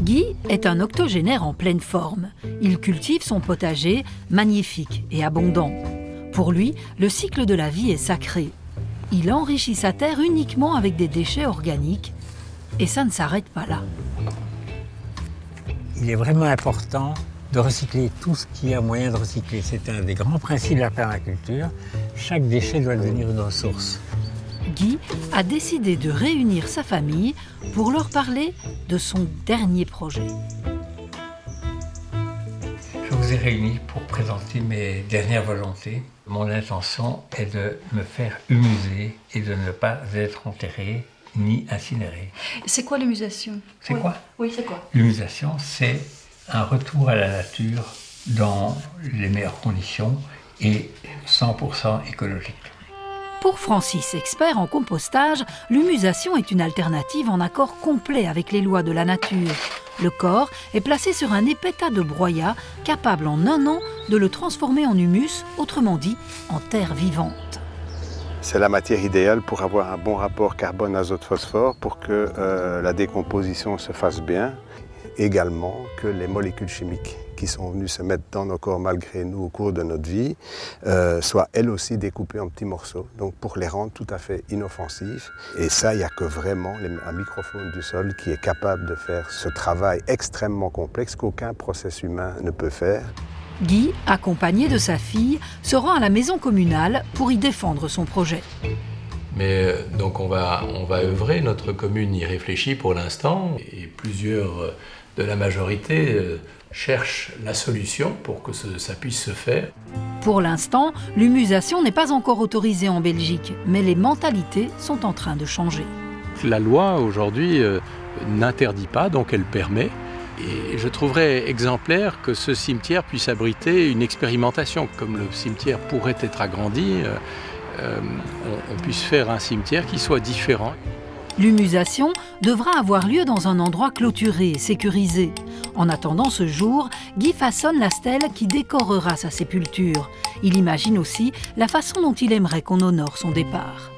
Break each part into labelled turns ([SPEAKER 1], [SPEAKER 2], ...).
[SPEAKER 1] Guy est un octogénaire en pleine forme. Il cultive son potager, magnifique et abondant. Pour lui, le cycle de la vie est sacré. Il enrichit sa terre uniquement avec des déchets organiques. Et ça ne s'arrête pas là.
[SPEAKER 2] Il est vraiment important de recycler tout ce qui a moyen de recycler. C'est un des grands principes de la permaculture. Chaque déchet doit devenir une ressource.
[SPEAKER 1] Guy a décidé de réunir sa famille pour leur parler de son dernier projet.
[SPEAKER 2] Je vous ai réunis pour présenter mes dernières volontés. Mon intention est de me faire humuser et de ne pas être enterré ni incinéré.
[SPEAKER 3] C'est quoi l'humusation?
[SPEAKER 2] C'est quoi?
[SPEAKER 3] Oui, c'est quoi?
[SPEAKER 2] L'humusation, c'est un retour à la nature dans les meilleures conditions et 100% écologique.
[SPEAKER 1] Pour Francis, expert en compostage, l'humusation est une alternative en accord complet avec les lois de la nature. Le corps est placé sur un épais tas de broyat, capable en un an de le transformer en humus, autrement dit, en terre vivante.
[SPEAKER 4] C'est la matière idéale pour avoir un bon rapport carbone, azote, phosphore, pour que la décomposition se fasse bien. Également que les molécules chimiques qui sont venues se mettre dans nos corps malgré nous au cours de notre vie soient elles aussi découpées en petits morceaux, donc pour les rendre tout à fait inoffensifs. Et ça, il n'y a que vraiment un microfaune du sol qui est capable de faire ce travail extrêmement complexe qu'aucun process humain ne peut faire.
[SPEAKER 1] Guy, accompagné de sa fille, se rend à la maison communale pour y défendre son projet.
[SPEAKER 5] Mais donc on va œuvrer, notre commune y réfléchit pour l'instant, et plusieurs de la majorité cherchent la solution pour que ça puisse se faire.
[SPEAKER 1] Pour l'instant, l'humusation n'est pas encore autorisée en Belgique, mais les mentalités sont en train de changer.
[SPEAKER 5] La loi aujourd'hui n'interdit pas, donc elle permet. Et je trouverais exemplaire que ce cimetière puisse abriter une expérimentation. Comme le cimetière pourrait être agrandi, on puisse faire un cimetière qui soit différent.
[SPEAKER 1] L'humusation devra avoir lieu dans un endroit clôturé et sécurisé. En attendant ce jour, Guy façonne la stèle qui décorera sa sépulture. Il imagine aussi la façon dont il aimerait qu'on honore son départ.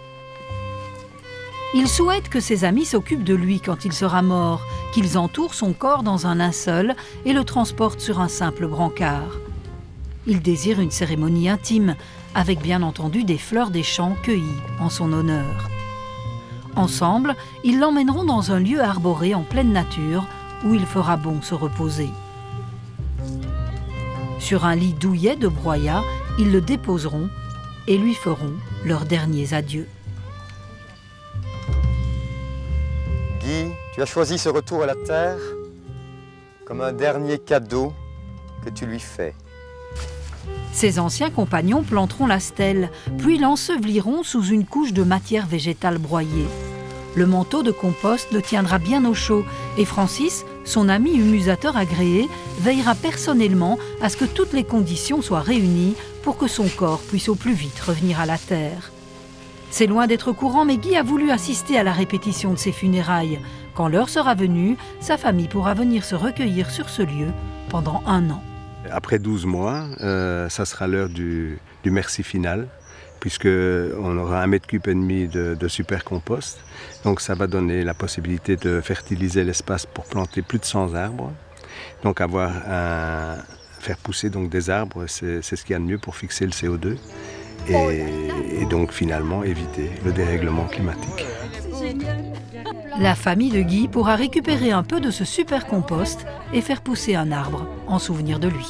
[SPEAKER 1] Il souhaite que ses amis s'occupent de lui quand il sera mort, qu'ils entourent son corps dans un linceul et le transportent sur un simple brancard. Il désire une cérémonie intime, avec bien entendu des fleurs des champs cueillies en son honneur. Ensemble, ils l'emmèneront dans un lieu arboré en pleine nature où il fera bon se reposer. Sur un lit douillet de broyat, ils le déposeront et lui feront leurs derniers adieux.
[SPEAKER 6] Guy, tu as choisi ce retour à la terre comme un dernier cadeau que tu lui fais.
[SPEAKER 1] Ses anciens compagnons planteront la stèle, puis l'enseveliront sous une couche de matière végétale broyée. Le manteau de compost le tiendra bien au chaud et Francis, son ami humusateur agréé, veillera personnellement à ce que toutes les conditions soient réunies pour que son corps puisse au plus vite revenir à la terre. C'est loin d'être courant, mais Guy a voulu assister à la répétition de ses funérailles. Quand l'heure sera venue, sa famille pourra venir se recueillir sur ce lieu pendant 1 an.
[SPEAKER 4] Après 12 mois, ça sera l'heure du merci final, puisqu'on aura 1,5 m de super compost. Donc ça va donner la possibilité de fertiliser l'espace pour planter plus de 100 arbres. Donc faire pousser donc des arbres, c'est ce qu'il y a de mieux pour fixer le CO2 et donc finalement éviter le dérèglement climatique.
[SPEAKER 1] La famille de Guy pourra récupérer un peu de ce super compost et faire pousser un arbre en souvenir de lui.